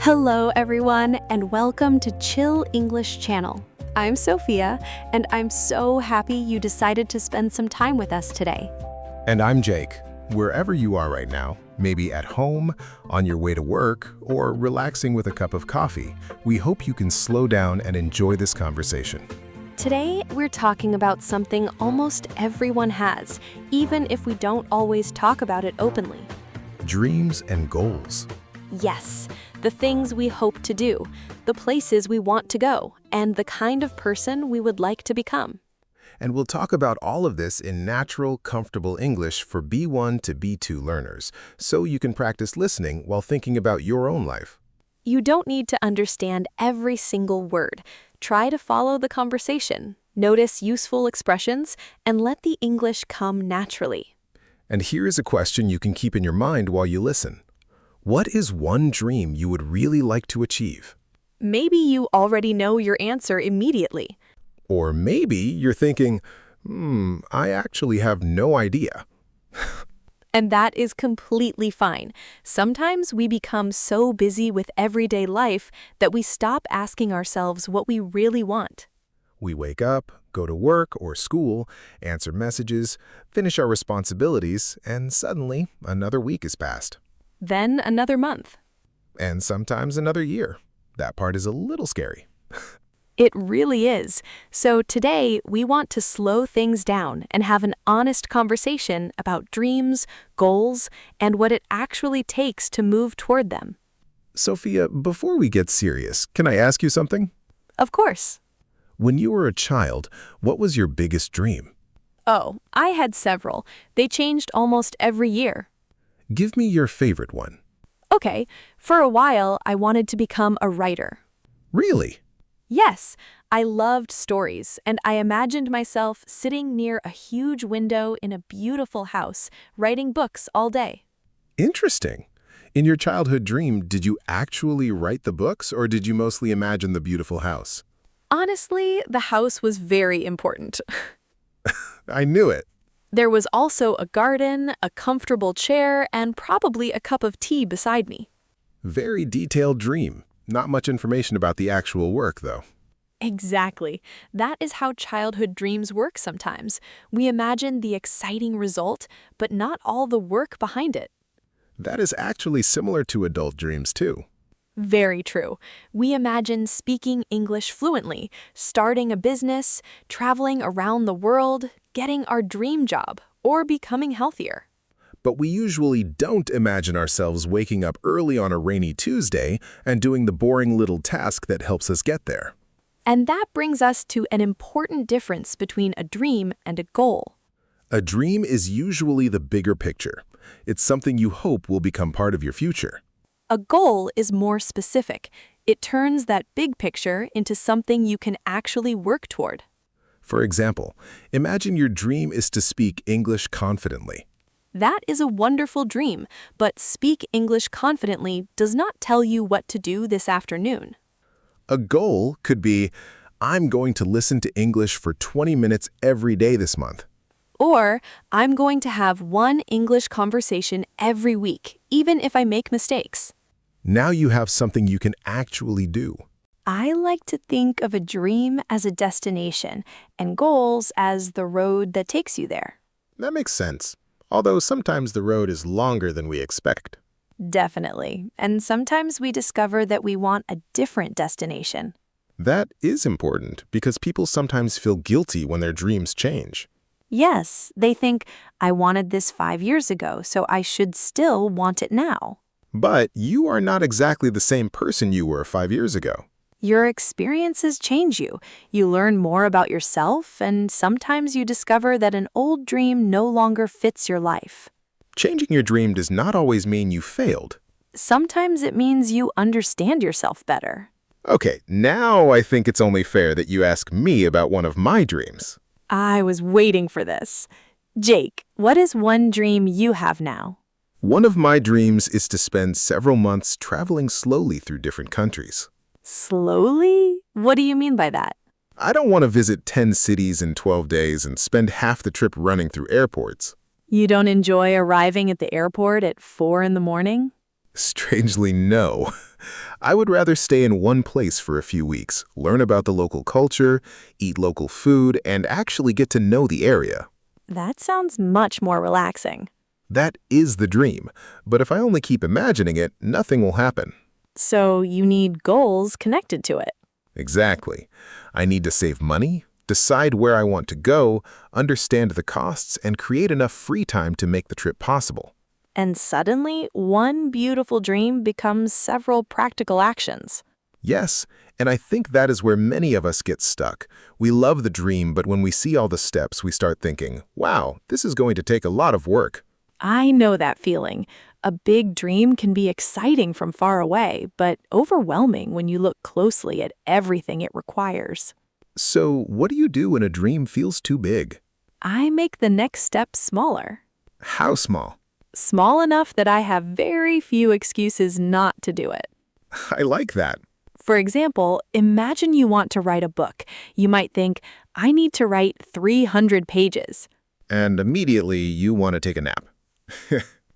Hello everyone, and welcome to Chill English Channel. I'm Sophia, and I'm so happy you decided to spend some time with us today. And I'm Jake. Wherever you are right now, maybe at home, on your way to work, or relaxing with a cup of coffee, we hope you can slow down and enjoy this conversation. Today, we're talking about something almost everyone has, even if we don't always talk about it openly. Dreams and goals. Yes, the things we hope to do, the places we want to go, and the kind of person we would like to become. And we'll talk about all of this in natural, comfortable English for B1 to B2 learners, so you can practice listening while thinking about your own life. You don't need to understand every single word. Try to follow the conversation, notice useful expressions, and let the English come naturally. And here is a question you can keep in your mind while you listen. What is one dream you would really like to achieve? Maybe you already know your answer immediately. Or maybe you're thinking, I actually have no idea. And that is completely fine. Sometimes we become so busy with everyday life that we stop asking ourselves what we really want. We wake up, go to work or school, answer messages, finish our responsibilities, and suddenly another week has passed. Then another month. And sometimes another year. That part is a little scary. It really is. So today, we want to slow things down and have an honest conversation about dreams, goals, and what it actually takes to move toward them. Sophia, before we get serious, can I ask you something? Of course. When you were a child, what was your biggest dream? Oh, I had several. They changed almost every year. Give me your favorite one. Okay, for a while, I wanted to become a writer. Really? Yes, I loved stories, and I imagined myself sitting near a huge window in a beautiful house, writing books all day. Interesting. In your childhood dream, did you actually write the books, or did you mostly imagine the beautiful house? Honestly, the house was very important. I knew it. There was also a garden, a comfortable chair, and probably a cup of tea beside me. Very detailed dream. Not much information about the actual work, though. Exactly. That is how childhood dreams work sometimes. We imagine the exciting result, but not all the work behind it. That is actually similar to adult dreams, too. Very true. We imagine speaking English fluently, starting a business, traveling around the world, getting our dream job, or becoming healthier. But we usually don't imagine ourselves waking up early on a rainy Tuesday and doing the boring little task that helps us get there. And that brings us to an important difference between a dream and a goal. A dream is usually the bigger picture. It's something you hope will become part of your future. A goal is more specific. It turns that big picture into something you can actually work toward. For example, imagine your dream is to speak English confidently. That is a wonderful dream, but speak English confidently does not tell you what to do this afternoon. A goal could be, I'm going to listen to English for 20 minutes every day this month. Or, I'm going to have one English conversation every week, even if I make mistakes. Now you have something you can actually do. I like to think of a dream as a destination and goals as the road that takes you there. That makes sense. Although sometimes the road is longer than we expect. Definitely. And sometimes we discover that we want a different destination. That is important because people sometimes feel guilty when their dreams change. Yes, they think, I wanted this 5 years ago, so I should still want it now. But you are not exactly the same person you were 5 years ago. Your experiences change you. You learn more about yourself, and sometimes you discover that an old dream no longer fits your life. Changing your dream does not always mean you failed. Sometimes it means you understand yourself better. Okay, now I think it's only fair that you ask me about one of my dreams. I was waiting for this. Jake, what is one dream you have now? One of my dreams is to spend several months traveling slowly through different countries. Slowly? What do you mean by that? I don't want to visit 10 cities in 12 days and spend half the trip running through airports. You don't enjoy arriving at the airport at 4 in the morning? Strangely, no. I would rather stay in one place for a few weeks, learn about the local culture, eat local food, and actually get to know the area. That sounds much more relaxing. That is the dream, but if I only keep imagining it, nothing will happen. So you need goals connected to it. Exactly. I need to save money, decide where I want to go, understand the costs, and create enough free time to make the trip possible. And suddenly, one beautiful dream becomes several practical actions. Yes, and I think that is where many of us get stuck. We love the dream, but when we see all the steps, we start thinking, wow, this is going to take a lot of work. I know that feeling. A big dream can be exciting from far away, but overwhelming when you look closely at everything it requires. So, what do you do when a dream feels too big? I make the next step smaller. How small? Small enough that I have very few excuses not to do it. I like that. For example, imagine you want to write a book. You might think, I need to write 300 pages. And immediately you want to take a nap.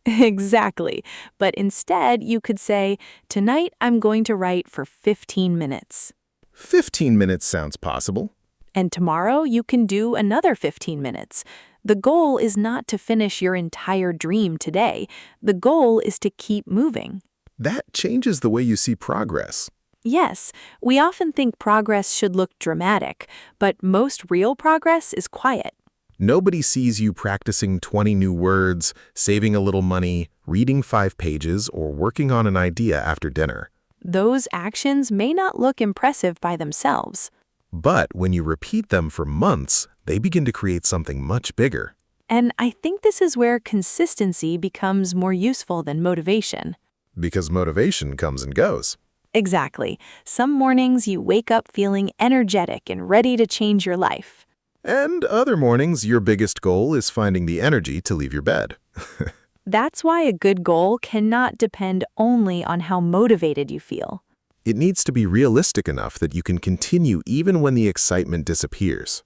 Exactly. But instead, you could say, tonight I'm going to write for 15 minutes. 15 minutes sounds possible. And tomorrow you can do another 15 minutes. The goal is not to finish your entire dream today. The goal is to keep moving. That changes the way you see progress. Yes, we often think progress should look dramatic, but most real progress is quiet. Nobody sees you practicing 20 new words, saving a little money, reading 5 pages, or working on an idea after dinner. Those actions may not look impressive by themselves. But when you repeat them for months, they begin to create something much bigger. And I think this is where consistency becomes more useful than motivation. Because motivation comes and goes. Exactly. Some mornings you wake up feeling energetic and ready to change your life. And other mornings, your biggest goal is finding the energy to leave your bed. That's why a good goal cannot depend only on how motivated you feel. It needs to be realistic enough that you can continue even when the excitement disappears.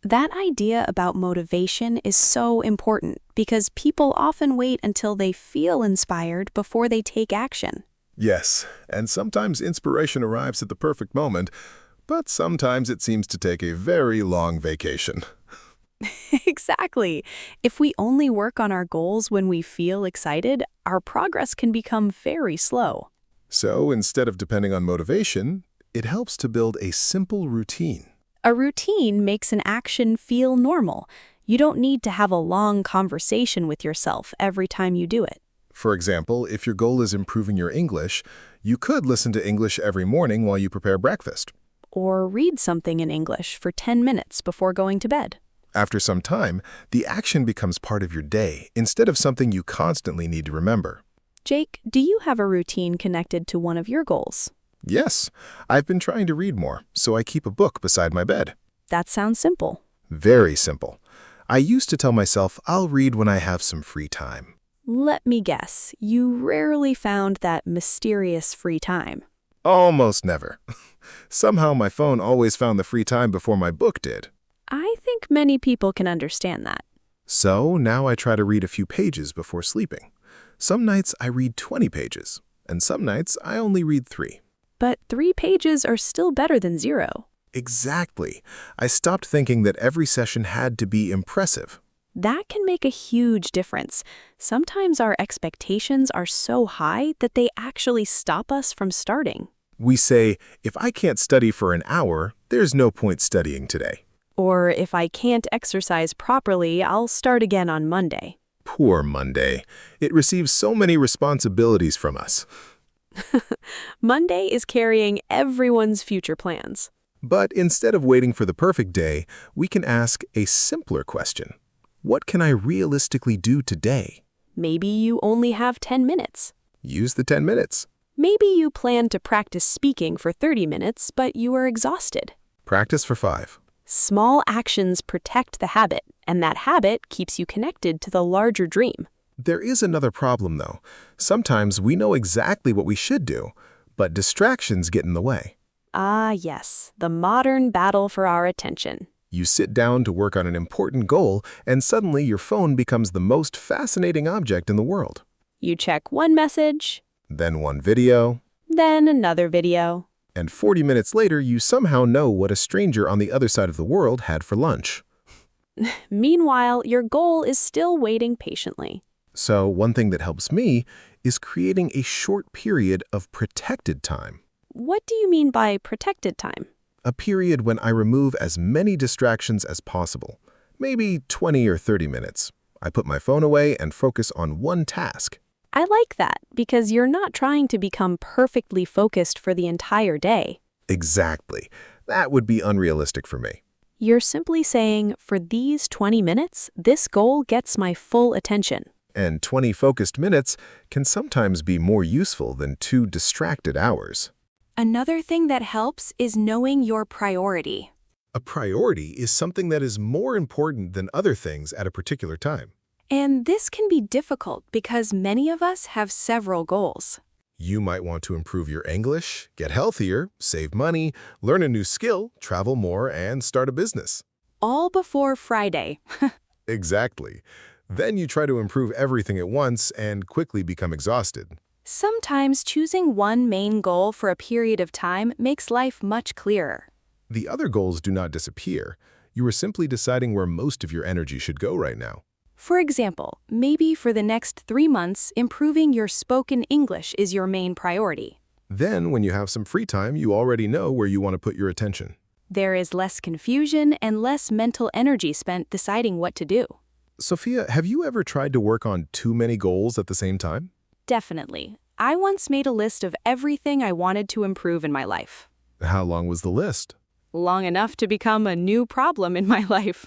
That idea about motivation is so important because people often wait until they feel inspired before they take action. Yes, and sometimes inspiration arrives at the perfect moment, but sometimes it seems to take a very long vacation. Exactly. If we only work on our goals when we feel excited, our progress can become very slow. So instead of depending on motivation, it helps to build a simple routine. A routine makes an action feel normal. You don't need to have a long conversation with yourself every time you do it. For example, if your goal is improving your English, you could listen to English every morning while you prepare breakfast. Or read something in English for 10 minutes before going to bed. After some time, the action becomes part of your day instead of something you constantly need to remember. Jake, do you have a routine connected to one of your goals? Yes, I've been trying to read more, so I keep a book beside my bed. That sounds simple. Very simple. I used to tell myself I'll read when I have some free time. Let me guess, you rarely found that mysterious free time. Almost never. Somehow my phone always found the free time before my book did. I think many people can understand that. So now I try to read a few pages before sleeping. Some nights I read 20 pages, and some nights I only read 3. But 3 pages are still better than 0. Exactly. I stopped thinking that every session had to be impressive. That can make a huge difference. Sometimes our expectations are so high that they actually stop us from starting. We say, if I can't study for an hour, there's no point studying today. Or if I can't exercise properly, I'll start again on Monday. Poor Monday. It receives so many responsibilities from us. Monday is carrying everyone's future plans. But instead of waiting for the perfect day, we can ask a simpler question. What can I realistically do today? Maybe you only have 10 minutes. Use the 10 minutes. Maybe you plan to practice speaking for 30 minutes, but you are exhausted. Practice for 5. Small actions protect the habit, and that habit keeps you connected to the larger dream. There is another problem, though. Sometimes we know exactly what we should do, but distractions get in the way. Ah, yes, the modern battle for our attention. You sit down to work on an important goal, and suddenly your phone becomes the most fascinating object in the world. You check one message, Then one video, Then another video. and 40 minutes later you somehow know what a stranger on the other side of the world had for lunch. Meanwhile, your goal is still waiting patiently. So one thing that helps me is creating a short period of protected time. What do you mean by protected time? A period when I remove as many distractions as possible. Maybe 20 or 30 minutes. I put my phone away and focus on one task. I like that because you're not trying to become perfectly focused for the entire day. Exactly. That would be unrealistic for me. You're simply saying, for these 20 minutes, this goal gets my full attention. And 20 focused minutes can sometimes be more useful than 2 distracted hours. Another thing that helps is knowing your priority. A priority is something that is more important than other things at a particular time. And this can be difficult because many of us have several goals. You might want to improve your English, get healthier, save money, learn a new skill, travel more, and start a business. All before Friday. Exactly. Then you try to improve everything at once and quickly become exhausted. Sometimes choosing one main goal for a period of time makes life much clearer. The other goals do not disappear. You are simply deciding where most of your energy should go right now. For example, maybe for the next 3 months, improving your spoken English is your main priority. Then, when you have some free time, you already know where you want to put your attention. There is less confusion and less mental energy spent deciding what to do. Sophia, have you ever tried to work on too many goals at the same time? Definitely. I once made a list of everything I wanted to improve in my life. How long was the list? Long enough to become a new problem in my life.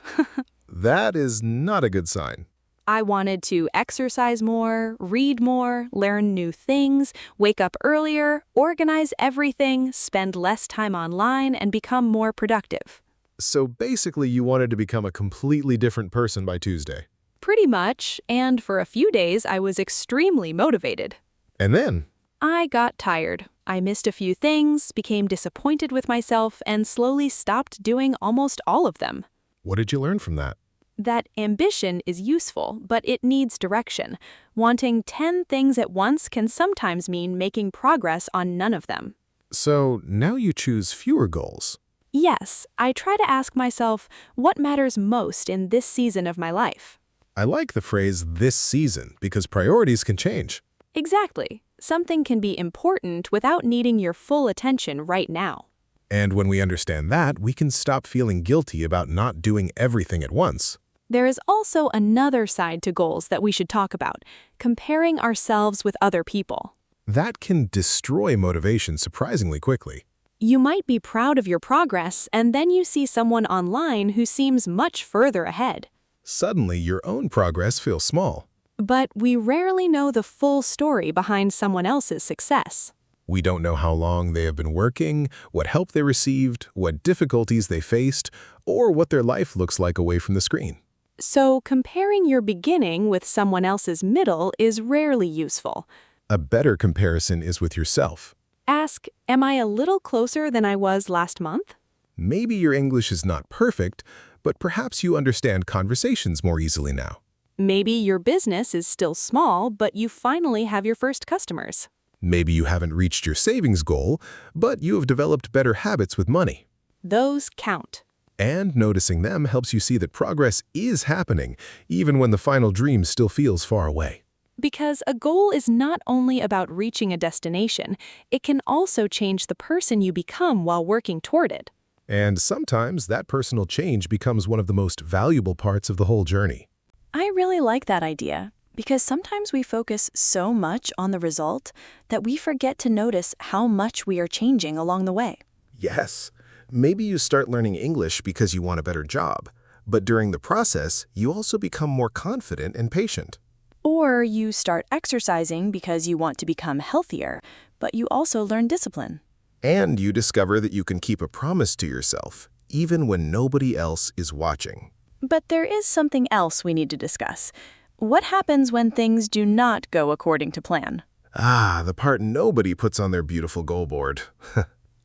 That is not a good sign. I wanted to exercise more, read more, learn new things, wake up earlier, organize everything, spend less time online, and become more productive. So basically, you wanted to become a completely different person by Tuesday. Pretty much, and for a few days I was extremely motivated. And then? I got tired. I missed a few things, became disappointed with myself, and slowly stopped doing almost all of them. What did you learn from that? That ambition is useful, but it needs direction. Wanting 10 things at once can sometimes mean making progress on none of them. So now you choose fewer goals. Yes, I try to ask myself, what matters most in this season of my life? I like the phrase "this season" because priorities can change. Exactly. Something can be important without needing your full attention right now. And when we understand that, we can stop feeling guilty about not doing everything at once. There is also another side to goals that we should talk about, comparing ourselves with other people. That can destroy motivation surprisingly quickly. You might be proud of your progress, and then you see someone online who seems much further ahead. Suddenly, your own progress feels small. But we rarely know the full story behind someone else's success. We don't know how long they have been working, what help they received, what difficulties they faced, or what their life looks like away from the screen. So comparing your beginning with someone else's middle is rarely useful. A better comparison is with yourself. Ask, am I a little closer than I was last month? Maybe your English is not perfect, but perhaps you understand conversations more easily now. Maybe your business is still small, but you finally have your first customers. Maybe you haven't reached your savings goal, but you have developed better habits with money. Those count. And noticing them helps you see that progress is happening, even when the final dream still feels far away. Because a goal is not only about reaching a destination, it can also change the person you become while working toward it. And sometimes that personal change becomes one of the most valuable parts of the whole journey. I really like that idea, because sometimes we focus so much on the result that we forget to notice how much we are changing along the way. Yes, maybe you start learning English because you want a better job, but during the process, you also become more confident and patient. Or you start exercising because you want to become healthier, but you also learn discipline. And you discover that you can keep a promise to yourself, even when nobody else is watching. But there is something else we need to discuss. What happens when things do not go according to plan? Ah, the part nobody puts on their beautiful goal board.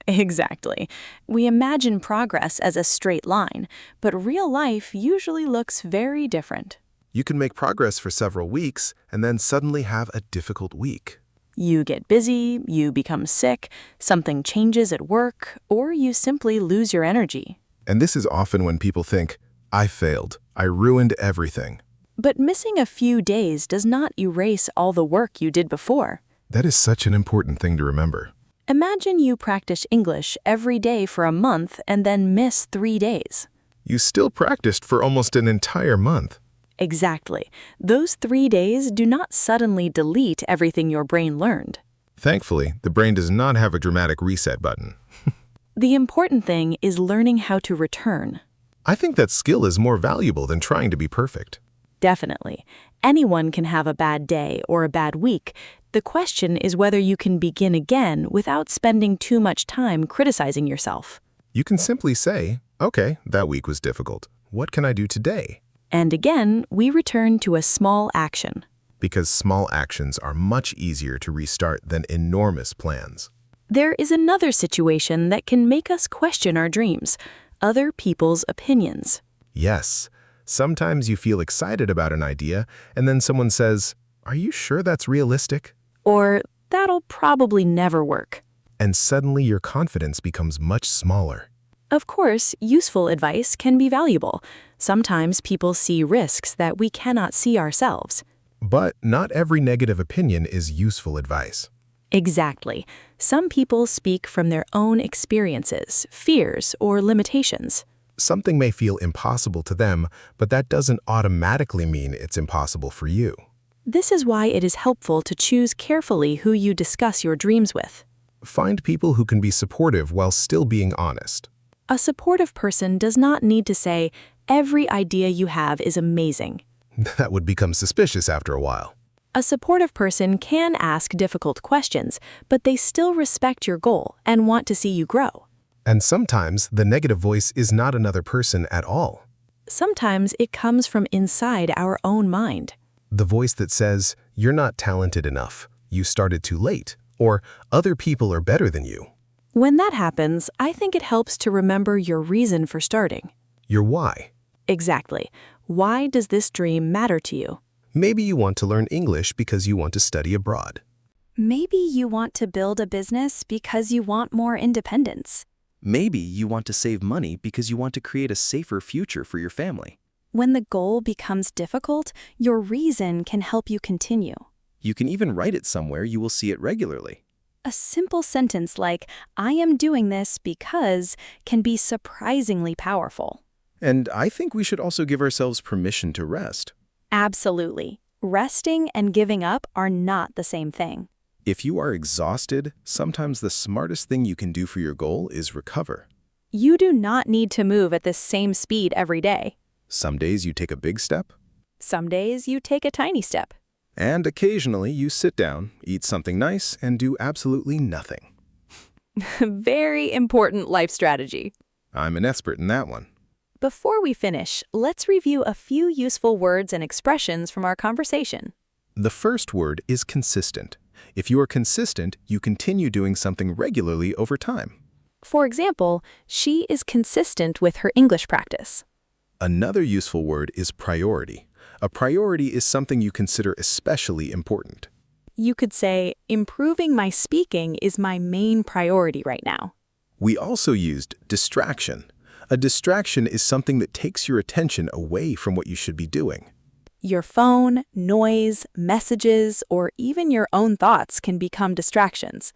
Exactly. We imagine progress as a straight line, but real life usually looks very different. You can make progress for several weeks and then suddenly have a difficult week. You get busy, you become sick, something changes at work, or you simply lose your energy. And this is often when people think, I failed, I ruined everything. But missing a few days does not erase all the work you did before. That is such an important thing to remember. Imagine you practice English every day for a month and then miss 3 days. You still practiced for almost an entire month. Exactly. Those 3 days do not suddenly delete everything your brain learned. Thankfully, the brain does not have a dramatic reset button. The important thing is learning how to return. I think that skill is more valuable than trying to be perfect. Definitely. Anyone can have a bad day or a bad week. The question is whether you can begin again without spending too much time criticizing yourself. You can simply say, okay, that week was difficult. What can I do today? And again, we return to a small action. Because small actions are much easier to restart than enormous plans. There is another situation that can make us question our dreams, other people's opinions. Yes, sometimes you feel excited about an idea, and then someone says, are you sure that's realistic? Or, that'll probably never work. And suddenly your confidence becomes much smaller. Of course, useful advice can be valuable. Sometimes people see risks that we cannot see ourselves. But not every negative opinion is useful advice. Exactly. Some people speak from their own experiences, fears, or limitations. Something may feel impossible to them, but that doesn't automatically mean it's impossible for you. This is why it is helpful to choose carefully who you discuss your dreams with. Find people who can be supportive while still being honest. A supportive person does not need to say, every idea you have is amazing. That would become suspicious after a while. A supportive person can ask difficult questions, but they still respect your goal and want to see you grow. And sometimes the negative voice is not another person at all. Sometimes it comes from inside our own mind. The voice that says, you're not talented enough, you started too late, or other people are better than you. When that happens, I think it helps to remember your reason for starting. Your why. Exactly. Why does this dream matter to you? Maybe you want to learn English because you want to study abroad. Maybe you want to build a business because you want more independence. Maybe you want to save money because you want to create a safer future for your family. When the goal becomes difficult, your reason can help you continue. You can even write it somewhere you will see it regularly. A simple sentence like, I am doing this because, can be surprisingly powerful. And I think we should also give ourselves permission to rest. Absolutely. Resting and giving up are not the same thing. If you are exhausted, sometimes the smartest thing you can do for your goal is recover. You do not need to move at the same speed every day. Some days you take a big step, Some days you take a tiny step. and occasionally you sit down, eat something nice, and do absolutely nothing. Very important life strategy. I'm an expert in that one. Before we finish, let's review a few useful words and expressions from our conversation. The first word is consistent. If you are consistent, you continue doing something regularly over time. For example, she is consistent with her English practice. Another useful word is priority. A priority is something you consider especially important. You could say, improving my speaking is my main priority right now. We also used distraction. A distraction is something that takes your attention away from what you should be doing. Your phone, noise, messages, or even your own thoughts can become distractions.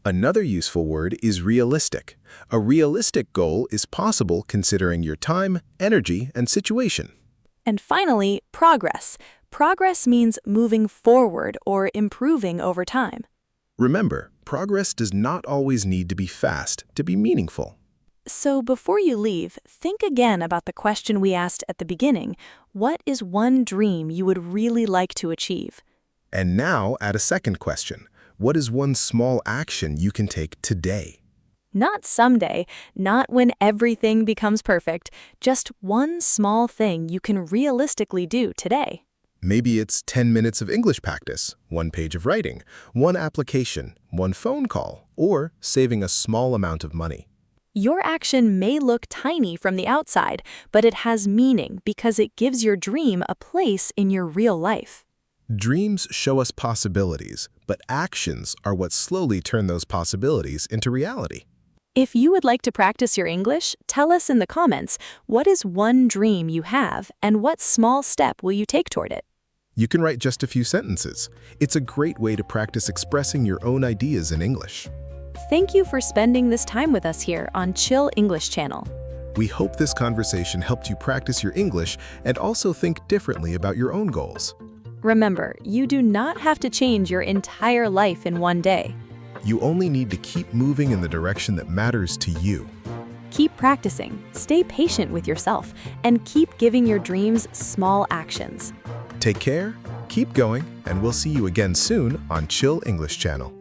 Another useful word is realistic. A realistic goal is possible considering your time, energy, and situation. And finally, progress. Progress means moving forward or improving over time. Remember, progress does not always need to be fast to be meaningful. So before you leave, think again about the question we asked at the beginning. What is one dream you would really like to achieve? And now add a second question. What is one small action you can take today? Not someday, not when everything becomes perfect, just one small thing you can realistically do today. Maybe it's 10 minutes of English practice, 1 page of writing, 1 application, 1 phone call, or saving a small amount of money. Your action may look tiny from the outside, but it has meaning because it gives your dream a place in your real life. Dreams show us possibilities, but actions are what slowly turn those possibilities into reality. If you would like to practice your English, tell us in the comments what is one dream you have and what small step will you take toward it. You can write just a few sentences. It's a great way to practice expressing your own ideas in English. Thank you for spending this time with us here on Chill English Channel. We hope this conversation helped you practice your English and also think differently about your own goals. Remember, you do not have to change your entire life in one day. You only need to keep moving in the direction that matters to you. Keep practicing, stay patient with yourself, and keep giving your dreams small actions. Take care, keep going, and we'll see you again soon on Chill English Channel.